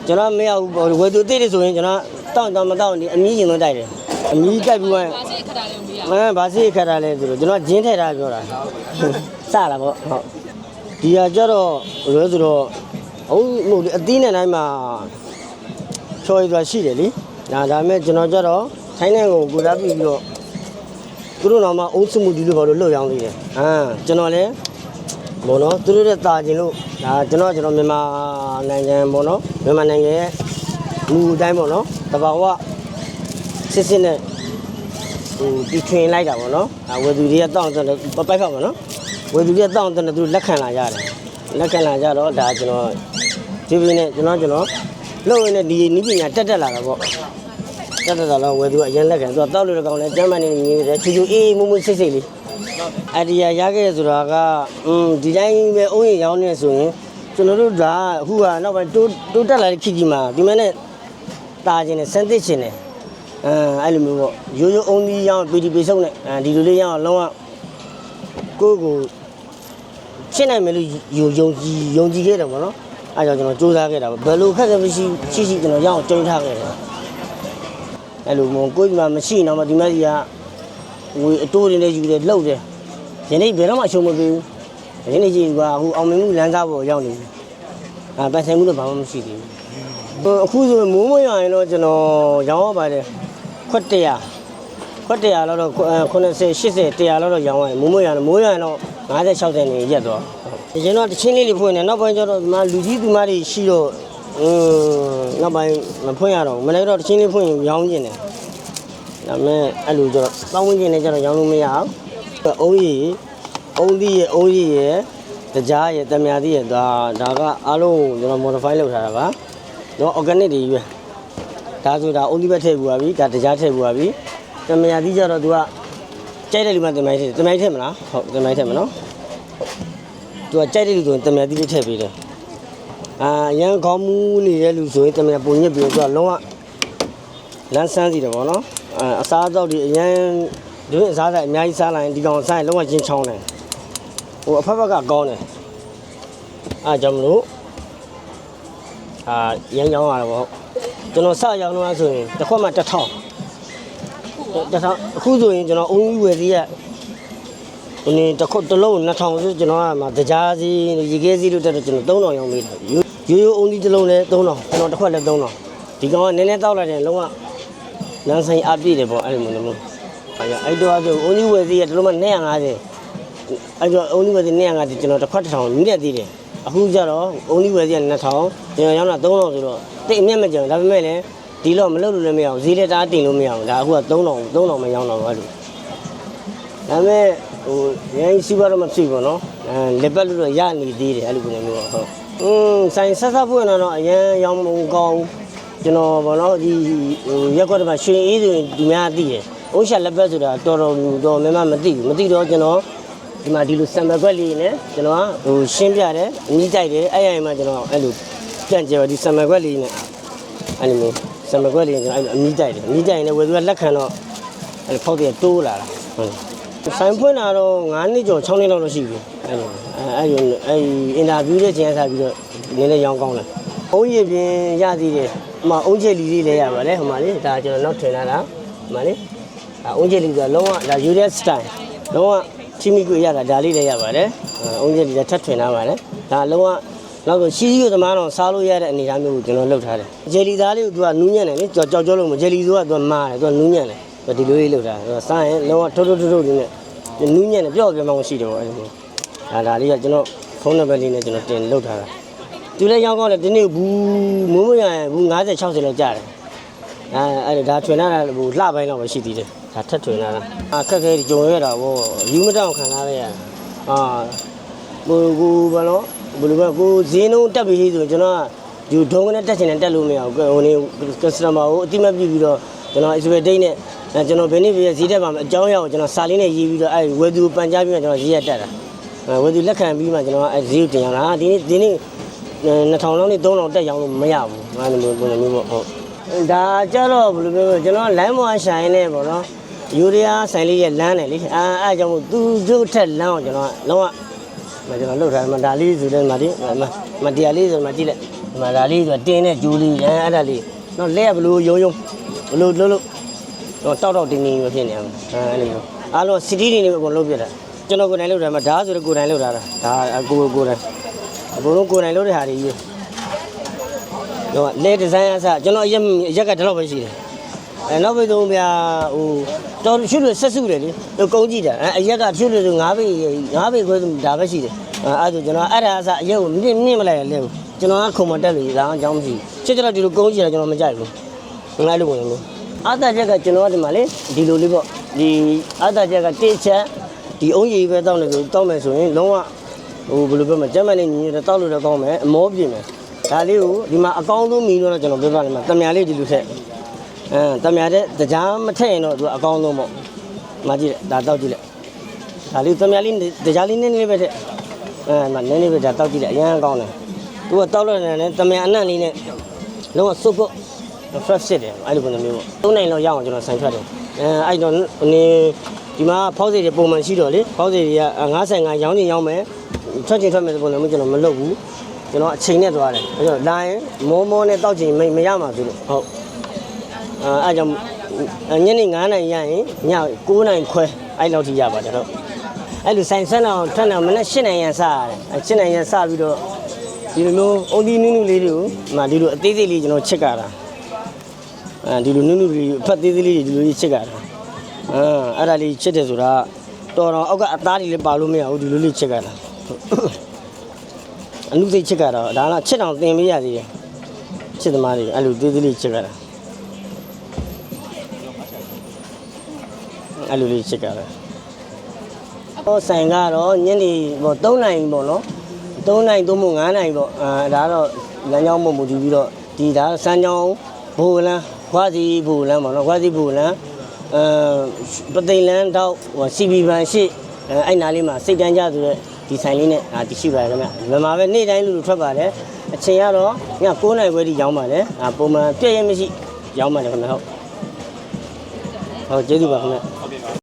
ကျွန်တော်မရဘူးဝယ်သူသိတယ်ဆိုရင်ကျွန်တော်တောင်းမတောင်းဒီအမြင့်ရင်တော့တိုက်တယ်အမြင့်ကြိုက်ပြီးမှဘာစီခက်တာလဲဆိုတော့ကျွန်တော်ဂျင်းထည့်တာပြောတာစတာပေါ့ဟုတ်ဒီကကြတော့လွယ်ဆိုတော့ဟုတ်အသီးနဲ့တိုင်းမှာချော်ရည်ရှိတယ်လေဒါပေမဲ့ကျွန်တော်ကြတော့ထိုင်းနိုင်ငံကိုကိုလာပြီးတော့သူတို့တော့မှအုံးစမှုဒီလိုဘာလို့လှုပ်ရောင်းနေတယ်ကျွန်တော်လည်းဘောနော်သူတို့တဲ့တာကျင်လို့ဒါကျွန်တော်မြန်မာနိုင်ငံဘောနော်မြန်မာနိုင်ငံရဲ့မူအတိုင်းပေါ့နော်တဘာဝစစ်နဲ့ဒီထွင်လိုက်တာပေါ့နော်ဝယ်သူတွေကတောင်းတယ်ပိုက်ဖောက်ပါနော်ဝယ်သူတွေကတောင်းတယ်သူတို့လက်ခံလာရတယ်လက်ခံလာကြတော့ဒါကျွန်တော်ဒီပြင်းနဲ့ကျွန်တော်လုပ်ရင်းနဲ့ဒီနည်းပညာတက်လာတာပေါ့တက်လာတော့ဝယ်သူကအရင်လက်ခံသူကတောက်လို့ကောင်းတယ်ကျမ်းမာနေနေတယ်ချူချူအေးမူမူစိတ်စိတ်လေးအဒီရခဲ့ဆိုတာကဒီတိုင်းပဲအုံးရင်ရောင်းနေဆိုရင်ကျွန်တော်တို့ကအခုကနောက်ပိုင်းတိုးတက်လာတဲ့ခေတ်ကြီးမှာဒီမဲ့နဲ့တာခြင်းနဲ့စမ်းသစ်ခြင်းနဲ့အဲ့လိုမျိုးပေါ့ရိုးရိုးအုံးကြီးရောင်းပီတီပေဆုံးနဲ့ဒီလိုလေးရောင်းလုံးဝကိုရှင်းနိုင်မယ်လို့ယုံကြည်ခဲ့တယ်ပေါ့နော်အဲ့ကြောင့်ကျွန်တော်စူးစမ်းခဲ့တာပေါ့ဘယ်လိုခက်ခဲမရှိကျွန်တော်ရအောင်ကြိုးထားခဲ့တယ်အဲ့လိုမျိုးကိုယ်ကမရှိတော့မှဒီမဲ့ကြီးကဝေအတိုးတွေနဲ့ယူတယ်လှုပ်တယ်ယနေ့ဘယ်တော့မှအရှုံးမပေးဘူးယနေ့ကြီးကဟိုအောင်မြင်မှုလမ်းကားပေါ်ရောက်နေပြီပတ်ဆိုင်မှုတော့ဘာမှမရှိသေးဘူးအခုဆိုမိုးမရရင်တော့ကျွန်တော်ရောင်းရပါတယ်ခွက်100လောက်တော့90 80 100လောက်တော့ရောင်းရတယ်မိုးရရင်တော့50 60နေရက်တော့ကျွန်တော်တချင်းလေးဖွင့်နေနောက်ပိုင်းကျတော့ဒီမှာလူကြီးသူမတွေရှိတော့နောက်ပိုင်းမဖွင့်ရတော့မနေ့တော့တချင်းလေးဖွင့်ရောင်းကျင်တယ်ဒါပေမဲ့အဲ့လိုကျတော့တောင်းဝင်ကျင်နေကျတော့ရောင်းလို့မရဘူးအုံးသီးရဲ့တကြားရဲ့တမယာသီးရဲ့ဒါကအားလုံးကျွန်တော် modify လုပ်ထားတာပါတော့ organic တွေပဲဒါဆိုတာအုံးသီးပဲထည့်ပူပါပြီဒါတကြားထည့်ပူပါပြီတမယာသီးကျတော့သူကကြိုက်တဲ့လူမှတမိုင်းထည့်မလားဟုတ်တမိုင်းထည့်မနော်သူကကြိုက်တဲ့လူဆိုရင်တမယာသီးလေးထည့်ပေးတယ်ရန်ခေါင်းမူးနေတဲ့လူဆိုရင်တမယာပုံညစ်ပြီးတော့လုံးဝလမ်းဆန်းစီတယ်ပေါ့နော်အစားအသောက်တွေအရင်ဒီအစားအများကြီးစားလိုက်ဒီကောင်စားရင်လုံးဝချင်းချောင်းတယ်ဟိုအဖက်ဖက်ကကောင်းတယ်အားကြောင့်မလို့ရန်ရောင်းရတာပေါ့ကျွန်တော်စရောင်းတော့ဆိုရင်တစ်ခွက်မှ1000အခုဆိုရင်ကျွန်တော်အုံးကြီးဝယ်သေးရဒီနေ့တစ်လုံး2000ဆိုကျွန်တော်ကမှတကြားစီရေခဲစီလို့တက်တော့ကျွန်တော်3000ရောင်းပေးတယ်ရိုးအုံးကြီးတစ်လုံးလဲ3000ကျွန်တော်တစ်ခွက်လဲ3000ဒီကောင်ကနည်းနည်းတောက်လိုက်တယ်လုံးဝလမ်းဆိုင်အပြည့်တယ်ပေါ့အဲ့လိုမျိုးအဲ့တော့ဆိုအုံးကြီးဝယ်သေးရဒီလိုမှ250အဲ့တော့အုံးကြီးဝယ်သေး250ကျွန်တော်တစ်ခွက်1000မြင့်သေးတယ်အခုကျတော့အုံးကြီးဝယ်သေးရ2000ကျွန်တော်ရောင်းတာ3000ဆိုတော့တိတ်အမြတ်မကျန်ဒါပေမဲ့လည်းဒီတော့မလုပ်လို့လည်းမရအောင်ဈေးလက်တားတင်လို့မရအောင်ဒါအခုက3000မရောင်းတော့ဘူးအဲ့လိုဒါပေမဲ့ဟိုရင်းစီးပွားတော့မဖြစ်ဘူးနော်လက်ပတ်လို့တော့ရနေသေးတယ်အဲ့လိုပုံစံမျိုးဟုတ်ဆိုင်ဆက်ဖွင့်တော့အရင်ရောင်းမကောင်းကျွန်တော်ဘောနော်ဒီရက်ကွက်တမှာရွှေအေးဆိုရင်ဒီများသိတယ်အိုးရှာလက်ပတ်ဆိုတာတော်များမသိတော့ကျွန်တော်ဒီမှာဒီလိုစံပတ်ခွက်လေးနဲ့ကျွန်တော်ဟိုရှင်းပြတယ်အနီးကြိုက်တယ်အဲ့ရမှာကျွန်တော်အဲ့လိုပြန်ကြဒီစံပတ်ခွက်လေးနဲ့အဲ့လိုမျိုးစံပတ်ခွက်လေးကျွန်တော်အဲ့လိုအနီးကြိုက်တယ်လည်းဝယ်သူကလက်ခံတော့အဲ့ဖောက်တဲ့တိုးလာတာဟုတ်ဆိုင်ဖွင့်တာတော့9နှစ်ကျော်6နှစ်လောက်တော့ရှိပြီအဲ့အင်တာဗျူးတဲ့ချိန်စားပြီးတော့နည်းနည်းရောင်းကောင်းတယ်အုံးရည်ပြင်ရသေးတယ်ဟိုအုံးချက်လီလေးလည်းရပါလေဟိုမှာလေဒါကျွန်တော်နောက်ထင်လာတာဟိုမှာလေအုံးချက်လီဆိုတာလုံးဝဒါ Urex style လုံးဝချိမိကိုရတာဒါလေးလည်းရပါတယ်အုံးချက်လီလည်းထပ်ထွင်ထားပါတယ်ဒါလုံးဝနောက်ဆိုရှိကိုသမားတော့စားလို့ရတဲ့အနေအထားမျိုးကိုကျွန်တော်လုပ်ထားတယ်ဂျယ်လီသားလေးကိုသူကနူးညံ့တယ်လေကြောက်လို့မဂျယ်လီဆိုတာသူကမားတယ်သူကနူးညံ့တယ်ဒီလိုလေးလုပ်ထားတယ်စားရင်လုံးဝထိုးလေးနဲ့နူးညံ့တယ်ပြော့ပြောင်းရှိတယ်ပေါ့အဲ့လိုဒါလေးကကျွန်တော်ဖုန်းနံပါတ်လေးနဲ့ကျွန်တော်တင်လုပ်ထားတာသူလည်းရောင်းကောင်းတယ်ဒီနေ့ဘူးမိုးမရရင်ဘူး50 60လောက်ကျတယ်အဲ့ဒါထွင်လာတာဟိုလှပိုင်းလောက်ပဲရှိသေးတယ်ဒါထက်ထွင်လာတာခက်ခဲကြုံရတာဗောယူမတောင်ခံလာရကိုဘာလို့ဘယ်လိုပဲကိုဈေးနှုန်းတက်ပြီးဆိုရင်ကျွန်တော်ကဒီဒုံကနေတက်ချင်တယ်တက်လို့မရဘူးဟိုနေ customer ကိုအတိမတ်ပြီးတော့ကျွန်တော် exhibit date နဲ့ကျွန်တော်ဘယ်နေ့ပဲဈေးတက်ပါမယ်အကြောင်းအရာကိုကျွန်တော်စာလေးနဲ့ရေးပြီးတော့အဲ့ဝယ်သူပန်ကြားပြီးမှကျွန်တော်ဈေးရတက်တာဝယ်သူလက်ခံပြီးမှကျွန်တော်အဲ့ဈေးကိုတင်ရတာဒီနေ့2000လောက်နဲ့3000တက်ရောင်းလို့မရဘူးအဲ့လိုမျိုးပုံစံမျိုးပေါ့ဟုတ်ဒါကြတော့ဘယ်လိုပြောကျွန်တော် line ပေါ်ဆိုင်နေပေါ့နော်ယူရီးယားဆိုင်လေးရဲ့လမ်းတယ်လေအဲ့ကြောင့်မို့သူတို့ထက်လမ်းအောင်ကျွန်တော်လုံးဝကျွန်တော်လှုပ်ထားတယ်ဒါလေးဆိုတဲ့မှာဒီမတရားလေးဆိုမှကြည့်လိုက် ဒီမှာဒါလေးဆိုတင်းနဲ့ကျူးလေးအဲ့ဒါလေးနော်လဲဘလို့ယုံယုံဘလို့လို့တော့တောက်တင်းတင်းပဲဖြစ်နေအောင်အဲ့လိုအားလုံးစီတီတွေနေအကုန်လုံးပြတာကျွန်တော်ကိုယ်တိုင်လုပ်တယ်မှာဒါဆိုတော့ကိုယ်တိုင်လုပ်တာဒါကိုယ်တိုင်အကုန်လုံးကိုယ်တိုင်လုပ်တဲ့ဟာတွေကြီးတော့လဲဒီဇိုင်းအစကျွန်တော်ရက်ကတလောက်ပဲရှိတယ်နောက်ပြီးတော့ဗျာဟိုတော်ရှုလို့ဆက်စုတယ်လေကုန်းကြည့်တာအရက်ကရှုလို့ဆို9ပေခွဲဒါပဲရှိတယ်အဲ့ဒါကျွန်တော်အဲ့ဒါအစအရက်ကိုမြင့်မလိုက်ရလဲကျွန်တော်ကခုံမတက်လို့ဒါအကြောင်းမရှိချစ်ကြတော့ဒီလိုကုန်းကြည့်တာကျွန်တော်မကြိုက်ဘူးငါ့လိုဝင်လို့အတာချက်ကကျွန်တော်ဒီမှာလေဒီလိုလေးပေါ့ဒီအတာချက်ကတစ်ချက်ဒီအုံးရည်ပဲတောက်နေဆိုတောက်မယ်ဆိုရင်လုံးဝဟိုဘယ်လိုပြောမလဲကျမနဲ့ညီညီတောက်လို့လည်းကောင်းမယ်အမောပြင်းမယ်ဒါလေးကိုဒီမှာအကောင်းဆုံးမီလို့တော့ကျွန်တော်ပြောပြလိုက်မှာတမယာလေးဒီလိုထက်တမယာတဲ့တရားမထက်ရင်တော့သူအကောင်းဆုံးပေါ့မကြည့်လက်ဒါတောက်ကြည့်လက်ဒါလေးတမယာလေးတရားလေးနည်းနည်းပဲထက်မနည်းနည်းပဲဒါတောက်ကြည့်လက်အရင်ကောင်းတယ်သူကတောက်လို့လည်းတမယာအနံ့လေးနဲ့လုံးဝစုပ်ကုတ် fresh ဖြစ်တယ်အဲ့လိုပုံစံမျိုးပေါ့3နိုင်လောက်ရအောင်ကျွန်တော်ဆိုင်ထွက်တယ်အဲ့တော့ဒီမှာဖောက်စီတွေပုံမှန်ရှိတော့လေဖောက်စီတွေက55ရောင်းချင်ရောင်းမယ်ထွက်ချင်ထွက်မယ်ပုံစံမျိုးကျွန်တော်မလုပ်ဘူးကျွန်တော်အချိန်နဲ့သွားတယ်အဲ့တော့လာရင်မောနဲ့တောက်ချင်မရမှာဆိုလို့ဟုတ်အဲ့ကြောင့်ညနေ9နိုင်ရရင်ည9နိုင်ခွဲအဲ့လောက်ထိရပါတယ်ဟုတ်အဲ့လိုဆိုင်ဆက်အောင်ထွက်အောင်မနေ့10နိုင်ရစားရတယ်10နိုင်ရစပြီးတော့ဒီလိုမျိုးအုံဒီနုနုလေးတွေကိုဒီလိုအသေးသေးလေးကျွန်တော်ချစ်ကြတာဒီလိုနုနုလေးဖတ်သေးသေးလေးဒီလိုကြီးချစ်ကြတာအဲ့ဒါလေးချစ်တယ်ဆိုတာတော်တော်အောက်ကအသားတွေလည်းပါလို့မရဘူးဒီလိုလေးချစ်ကြတာအနုစိတ်ချစ်ကြတာဒါကချစ်အောင်သင်ပေးရသေးတယ်ချစ်သမားတွေအဲ့လိုသေးသေးလေးချစ်ကြတာအဲ့လိုလေးချစ်ကြတာဟောဆိုင်ကတော့ညနေ3နိုင်ပေါ့နော်3နိုင်3မို့9နိုင်ပေါ့ဒါကတော့လမ်းကြောင်းမမူတည်ပြီးတော့ဒီဒါစမ်းကြောင်းဘူလန်းခွားစီဘူလန်းပေါ့နော်ခွားစီဘူလန်းပသိမ်လန်းတော့စီပီပန်ရှိအဲ့နာလေးမှာစိတ်တန်းကြဆိုတဲ့ဒီဆိုင်လေးနဲ့တရှိပါတယ်ခင်ဗျမြန်မာပဲနေ့တိုင်းလူထွက်ပါတယ်အချိန်ကတော့ည9နိုင်ခွဲထိရောင်းပါတယ်ပုံမှန်ပြည့်ရမရှိရောင်းပါတယ်ခင်ဗျဟုတ်ကျေးဇူးပါခင်ဗျ